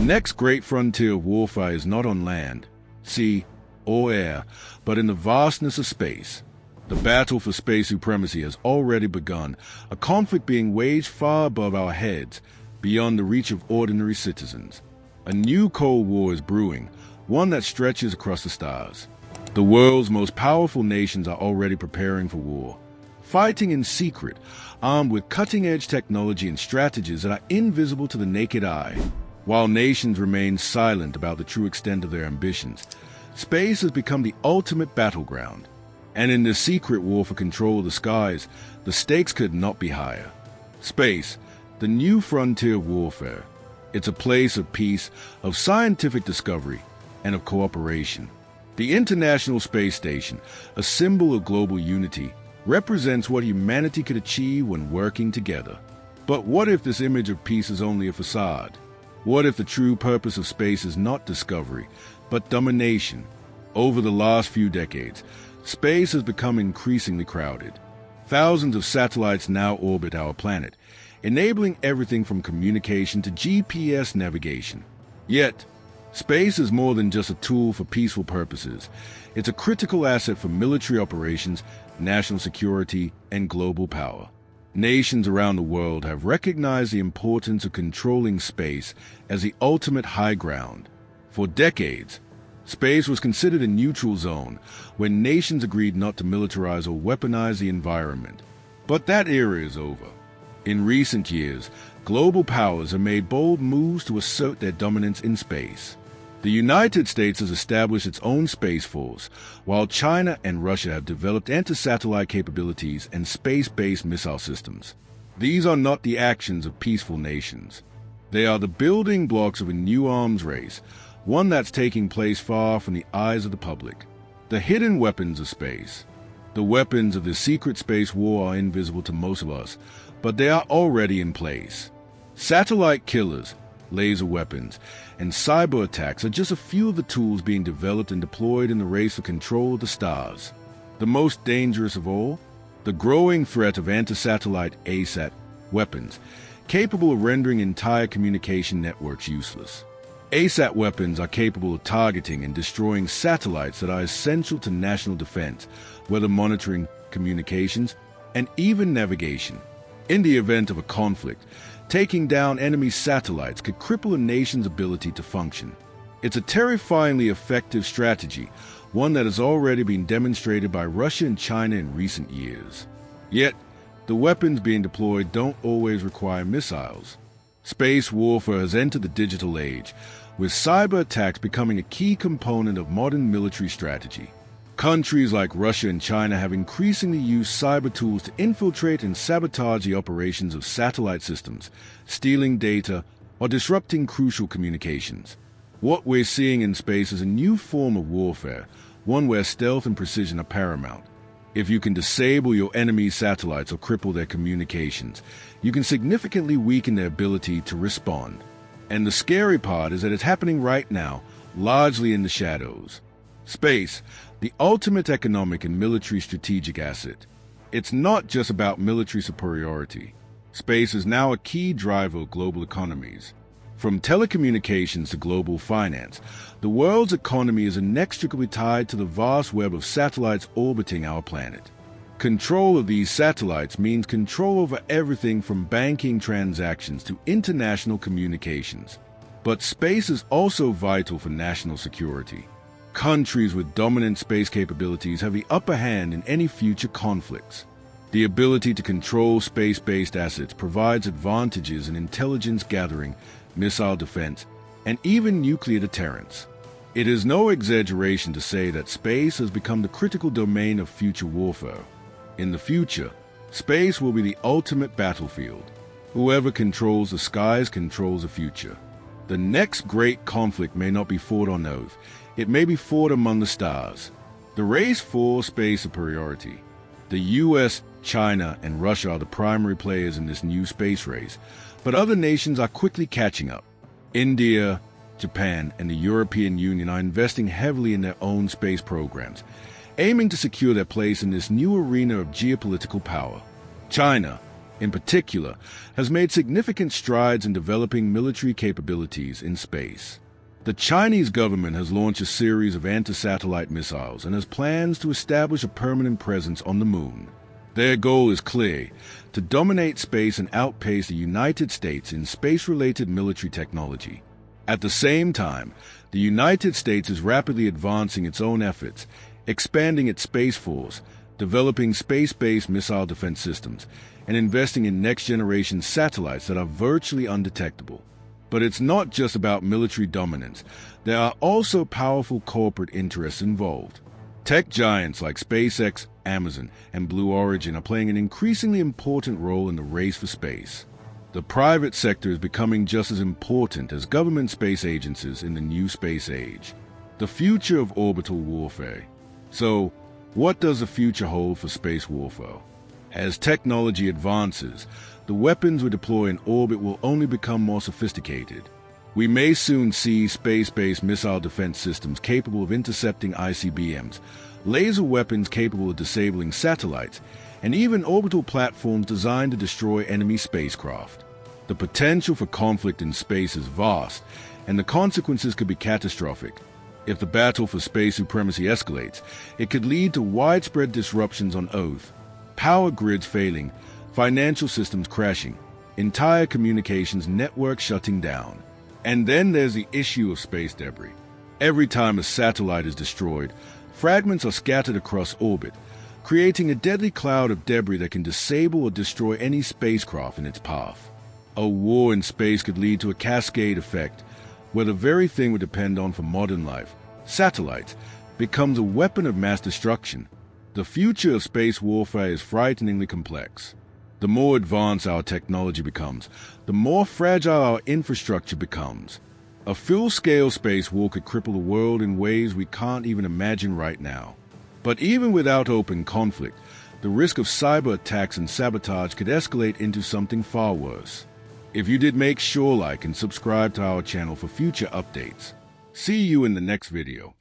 next great frontier of warfare is not on land, sea, or air, but in the vastness of space. The battle for space supremacy has already begun, a conflict being waged far above our heads, beyond the reach of ordinary citizens. A new Cold War is brewing, one that stretches across the stars. The world's most powerful nations are already preparing for war, fighting in secret, armed with cutting-edge technology and strategies that are invisible to the naked eye. While nations remain silent about the true extent of their ambitions, space has become the ultimate battleground. And in this secret war for control of the skies, the stakes could not be higher. Space, the new frontier of warfare. It's a place of peace, of scientific discovery, and of cooperation. The International Space Station, a symbol of global unity, represents what humanity could achieve when working together. But what if this image of peace is only a facade? What if the true purpose of space is not discovery, but domination? Over the last few decades, space has become increasingly crowded. Thousands of satellites now orbit our planet, enabling everything from communication to GPS navigation. Yet, space is more than just a tool for peaceful purposes. It's a critical asset for military operations, national security, and global power. Nations around the world have recognized the importance of controlling space as the ultimate high ground. For decades, space was considered a neutral zone where nations agreed not to militarize or weaponize the environment. But that era is over. In recent years, global powers have made bold moves to assert their dominance in space. The United States has established its own space force, while China and Russia have developed anti-satellite capabilities and space-based missile systems. These are not the actions of peaceful nations. They are the building blocks of a new arms race, one that's taking place far from the eyes of the public. The hidden weapons of space. The weapons of this secret space war are invisible to most of us, but they are already in place. Satellite killers, laser weapons, and cyber attacks are just a few of the tools being developed and deployed in the race for control of the stars. The most dangerous of all, the growing threat of anti-satellite ASAT weapons, capable of rendering entire communication networks useless. ASAT weapons are capable of targeting and destroying satellites that are essential to national defense, whether monitoring communications and even navigation. In the event of a conflict, taking down enemy satellites could cripple a nation's ability to function. It's a terrifyingly effective strategy, one that has already been demonstrated by Russia and China in recent years. Yet, the weapons being deployed don't always require missiles. Space warfare has entered the digital age, with cyber attacks becoming a key component of modern military strategy. Countries like Russia and China have increasingly used cyber tools to infiltrate and sabotage the operations of satellite systems, stealing data or disrupting crucial communications. What we're seeing in space is a new form of warfare, one where stealth and precision are paramount. If you can disable your enemy's satellites or cripple their communications, you can significantly weaken their ability to respond. And the scary part is that it's happening right now, largely in the shadows. Space, the ultimate economic and military strategic asset. It's not just about military superiority. Space is now a key driver of global economies. From telecommunications to global finance, the world's economy is inextricably tied to the vast web of satellites orbiting our planet. Control of these satellites means control over everything from banking transactions to international communications. But space is also vital for national security. Countries with dominant space capabilities have the upper hand in any future conflicts. The ability to control space-based assets provides advantages in intelligence gathering, missile defense, and even nuclear deterrence. It is no exaggeration to say that space has become the critical domain of future warfare. In the future, space will be the ultimate battlefield. Whoever controls the skies controls the future. The next great conflict may not be fought on Earth. It may be fought among the stars. The race for space superiority. The US, China, and Russia are the primary players in this new space race, but other nations are quickly catching up. India, Japan, and the European Union are investing heavily in their own space programs, aiming to secure their place in this new arena of geopolitical power. China, in particular, has made significant strides in developing military capabilities in space. The Chinese government has launched a series of anti-satellite missiles and has plans to establish a permanent presence on the moon. Their goal is clear: to dominate space and outpace the United States in space-related military technology. At the same time, the United States is rapidly advancing its own efforts, expanding its space force, developing space-based missile defense systems, and investing in next-generation satellites that are virtually undetectable. But it's not just about military dominance. There are also powerful corporate interests involved. Tech giants like SpaceX, Amazon, and Blue Origin are playing an increasingly important role in the race for space. The private sector is becoming just as important as government space agencies in the new space age. The future of orbital warfare. So, what does the future hold for space warfare? As technology advances, the weapons we deploy in orbit will only become more sophisticated. We may soon see space-based missile defense systems capable of intercepting ICBMs, laser weapons capable of disabling satellites, and even orbital platforms designed to destroy enemy spacecraft. The potential for conflict in space is vast, and the consequences could be catastrophic. If the battle for space supremacy escalates, it could lead to widespread disruptions on Earth, power grids failing, financial systems crashing, entire communications networks shutting down. And then there's the issue of space debris. Every time a satellite is destroyed, fragments are scattered across orbit, creating a deadly cloud of debris that can disable or destroy any spacecraft in its path. A war in space could lead to a cascade effect, where the very thing we depend on for modern life, satellites, becomes a weapon of mass destruction. The future of space warfare is frighteningly complex. The more advanced our technology becomes, the more fragile our infrastructure becomes. A full-scale space war could cripple the world in ways we can't even imagine right now. But even without open conflict, the risk of cyber attacks and sabotage could escalate into something far worse. If you did, make sure like and subscribe to our channel for future updates. See you in the next video.